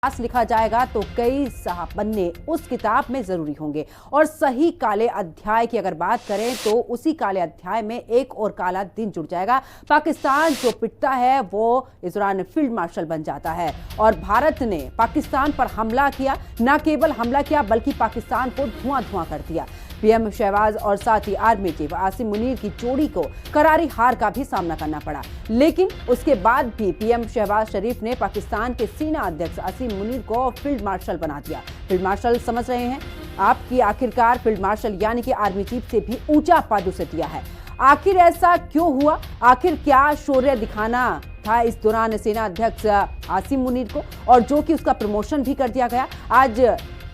इतिहास लिखा जाएगा तो कई पन्ने उस किताब में जरूरी होंगे। और सही काले अध्याय की अगर बात करें तो उसी काले अध्याय में एक और काला दिन जुड़ जाएगा। पाकिस्तान जो पिटता है वो इस दौरान फील्ड मार्शल बन जाता है। और भारत ने पाकिस्तान पर हमला किया, न केवल हमला किया बल्कि पाकिस्तान को धुआं धुआं कर दिया। पीएम शहबाज और साथ ही आर्मी चीफ आसिम मुनीर की जोड़ी को करारी हार का भी सामना करना पड़ा, लेकिन उसके बाद भी पीएम शहबाज शरीफ ने पाकिस्तान के सेना अध्यक्ष आसिम मुनीर को फील्ड मार्शल बना दिया। फील्ड मार्शल समझ रहे हैं आपकी, आखिरकार फील्ड मार्शल यानी कि आर्मी चीफ से भी ऊंचा पद उसे दिया है। आखिर ऐसा क्यों हुआ? आखिर क्या शौर्य दिखाना था इस दौरान सेना अध्यक्ष आसिम मुनीर को, और जो कि उसका प्रमोशन भी कर दिया गया। आज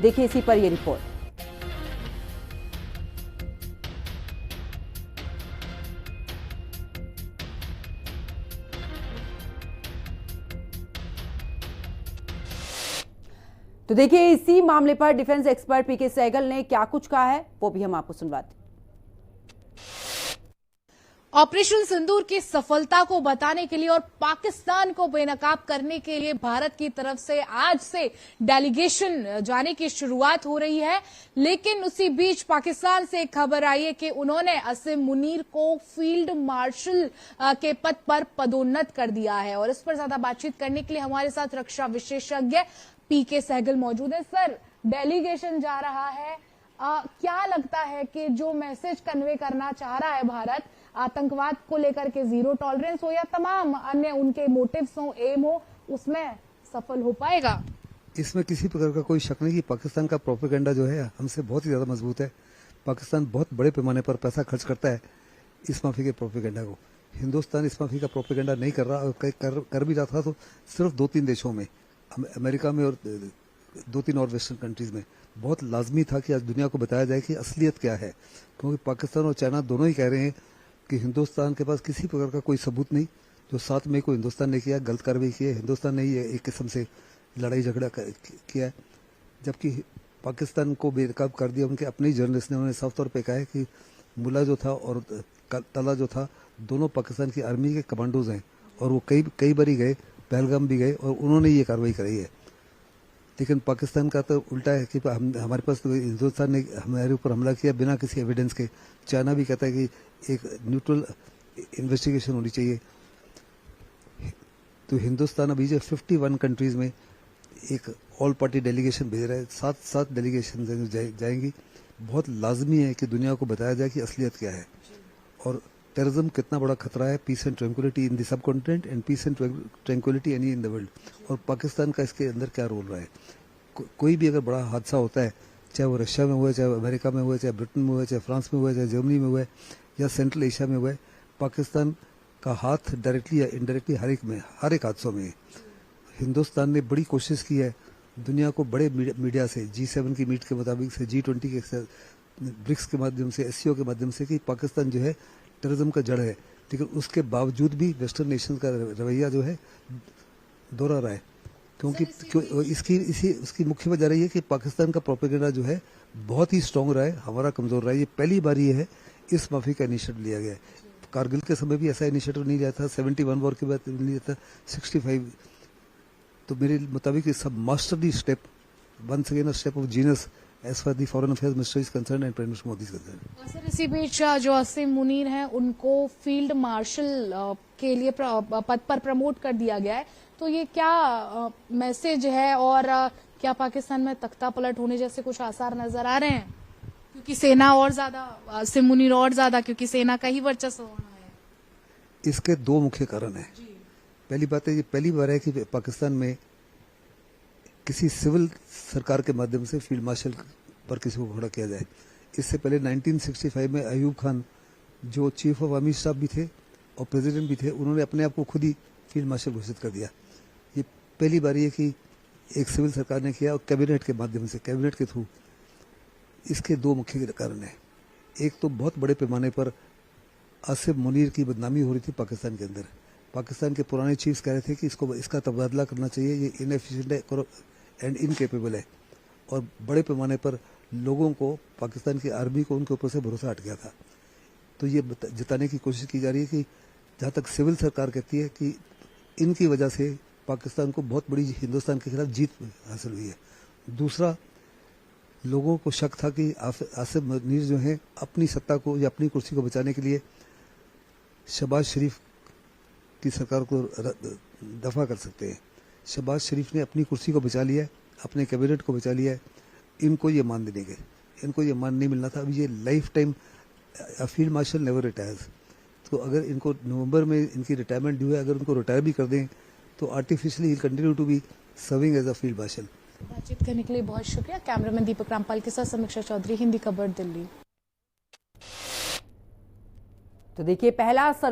देखिए इसी पर यह रिपोर्ट। तो देखिए इसी मामले पर डिफेंस एक्सपर्ट पीके सहगल ने क्या कुछ कहा है वो भी हम आपको सुनवाते। ऑपरेशन सिंदूर की सफलता को बताने के लिए और पाकिस्तान को बेनकाब करने के लिए भारत की तरफ से आज से डेलीगेशन जाने की शुरुआत हो रही है। लेकिन उसी बीच पाकिस्तान से एक खबर आई है कि उन्होंने आसिम मुनीर को फील्ड मार्शल के पद पर पदोन्नत कर दिया है। और इस पर ज्यादा बातचीत करने के लिए हमारे साथ रक्षा विशेषज्ञ पीके सहगल मौजूद है। सर, डेलीगेशन जा रहा है, क्या लगता है कि जो मैसेज कन्वे करना चाह रहा है भारत, आतंकवाद को लेकर के जीरो टॉलरेंस हो या तमाम अन्य उनके मोटिव्स हो, एम हो, उसमें सफल हो पाएगा? इसमें किसी प्रकार का कोई शक नहीं कि पाकिस्तान का प्रोपेगेंडा जो है हमसे बहुत ही ज्यादा मजबूत है। पाकिस्तान बहुत बड़े पैमाने पर पैसा खर्च करता है इस माफी के प्रोपेगेंडा को। हिंदुस्तान इस माफी का प्रोपेगेंडा नहीं कर रहा, और कर भी रहा था तो सिर्फ 2-3 देशों में, अमेरिका में और 2-3 और वेस्टर्न कंट्रीज में। बहुत लाजमी था कि आज दुनिया को बताया जाए कि असलियत क्या है, क्योंकि पाकिस्तान और चाइना दोनों ही कह रहे हैं कि हिंदुस्तान के पास किसी प्रकार का कोई सबूत नहीं। जो 7 मई को हिंदुस्तान ने किया, गलत कार्रवाई की है। हिंदुस्तान ने ही एक किस्म से लड़ाई झगड़ा किया है, जबकि पाकिस्तान को बेनकाब कर दिया उनके अपने ही जर्नलिस्ट ने। उन्होंने साफ तौर पर कहा है कि मुल्ला जो था और तला जो था दोनों पाकिस्तान की आर्मी के कमांडोज हैं, और वो कई बारी गए, पहलगाम भी गए, और उन्होंने ये कार्रवाई कराई है। लेकिन पाकिस्तान का तो उल्टा है कि हमारे पास तो हिंदुस्तान ने हमारे ऊपर हमला किया बिना किसी एविडेंस के। चाइना भी कहता है कि एक न्यूट्रल इन्वेस्टिगेशन होनी चाहिए। तो हिंदुस्तान अभी जो 51 कंट्रीज में एक ऑल पार्टी डेलीगेशन भेज रहा है, 7 डेलीगेशन जाएंगी। बहुत लाजमी है कि दुनिया को बताया जाए कि असलियत क्या है और टेररिज्म कितना बड़ा खतरा है peace and tranquillity in the subcontinent and peace and tranquillity any in the world, और पाकिस्तान का इसके अंदर क्या रोल रहा है। कोई भी अगर बड़ा हादसा होता है, चाहे वो रशिया में हुआ है, चाहे अमेरिका में हुआ है, चाहे ब्रिटेन में हुआ है, चाहे फ्रांस में हुआ है, चाहे जर्मनी में हुआ है, या सेंट्रल एशिया में हुआ है, पाकिस्तान का हाथ डायरेक्टली या इनडायरेक्टली हर एक हादसों में है। हिंदुस्तान ने बड़ी कोशिश की है दुनिया को बड़े मीडिया से, G7 की मीट के मुताबिक से, G20 के, ब्रिक्स के माध्यम से, SCO के माध्यम से, कि पाकिस्तान जो है टेररिज्म का जड़ है। लेकिन उसके बावजूद भी वेस्टर्न नेशन का रवैया जो है दोहरा रहा है, क्योंकि उसकी मुख्य वजह रही है कि पाकिस्तान का प्रोपेगेंडा जो है बहुत ही स्ट्रांग रहा है, हमारा कमजोर रहा है। ये पहली बार ये है इस माफी का इनिशिएटिव लिया गया है। कारगिल के समय भी ऐसा इनिशिएटिव नहीं लिया था, 71 वॉर के बाद नहीं लिया था, 65। तो मेरे मुताबिक it's a masterly step, once again a step of genius as far the foreign affairs ministry is concerned and Prime Minister Modi is concerned. Sir, इसी बीच जो आसिम मुनीर हैं उनको फील्ड मार्शल के लिए पद पर प्रमोट कर दिया गया है, तो ये क्या मैसेज है, और क्या पाकिस्तान में तख्ता पलट होने जैसे कुछ आसार नजर आ रहे हैं? क्योंकि सेना और ज्यादा, आसिम मुनीर और ज्यादा, क्योंकि सेना का ही वर्चस्व होना है। इसके 2 मुख्य कारण हैं। पहली बात है, ये पहली बार है कि पाकिस्तान में किसी सिविल सरकार के माध्यम से फील्ड मार्शल पर किसी को खड़ा किया जाए। इससे पहले 1965 में अयूब खान जो चीफ ऑफ आर्मी स्टाफ भी थे और प्रेसिडेंट भी थे, उन्होंने अपने आप को खुद ही फील्ड मार्शल घोषित कर दिया। ये पहली बार है कि एक सिविल सरकार ने किया, और कैबिनेट के माध्यम से, कैबिनेट के थ्रू। इसके 2 मुख्य कारण हैं। एक तो बहुत बड़े पैमाने पर आसिम मुनीर की बदनामी हो रही थी पाकिस्तान के अंदर। पाकिस्तान के पुराने चीफ्स कह रहे थे कि इसका तबादला करना चाहिए, ये इनएफिशिएंट है एंड इनकेपेबल है, और बड़े पैमाने पर लोगों को, पाकिस्तान की आर्मी को उनके ऊपर से भरोसा हट गया था। तो ये जताने की कोशिश की जा रही है कि जहाँ तक सिविल सरकार कहती है कि इनकी वजह से पाकिस्तान को बहुत बड़ी हिंदुस्तान के खिलाफ जीत हासिल हुई है। दूसरा, लोगों को शक था कि आसिफ मनीर जो हैं अपनी सत्ता को या अपनी कुर्सी को बचाने के लिए शहबाज शरीफ की सरकार को दफा कर सकते हैं। शहबाज शरीफ ने अपनी कुर्सी को बचा लिया है, अपने कैबिनेट को बचा लिया है। इनको ये मान देंगे, इनको ये मान नहीं मिलना था। अभी ये life time field marshal never retires. तो अगर इनको नवंबर में इनकी रिटायरमेंट ड्यू है, अगर उनको रिटायर भी कर दें तो आर्टिफिशियली ही continue to be serving as a field marshal. बातचीत करने के लिए बहुत शुक्रिया। कैमरामैन दीपक रामपाल के साथ समीक्षा चौधरी, हिंदी खबर, दिल्ली। तो देखिए, पहला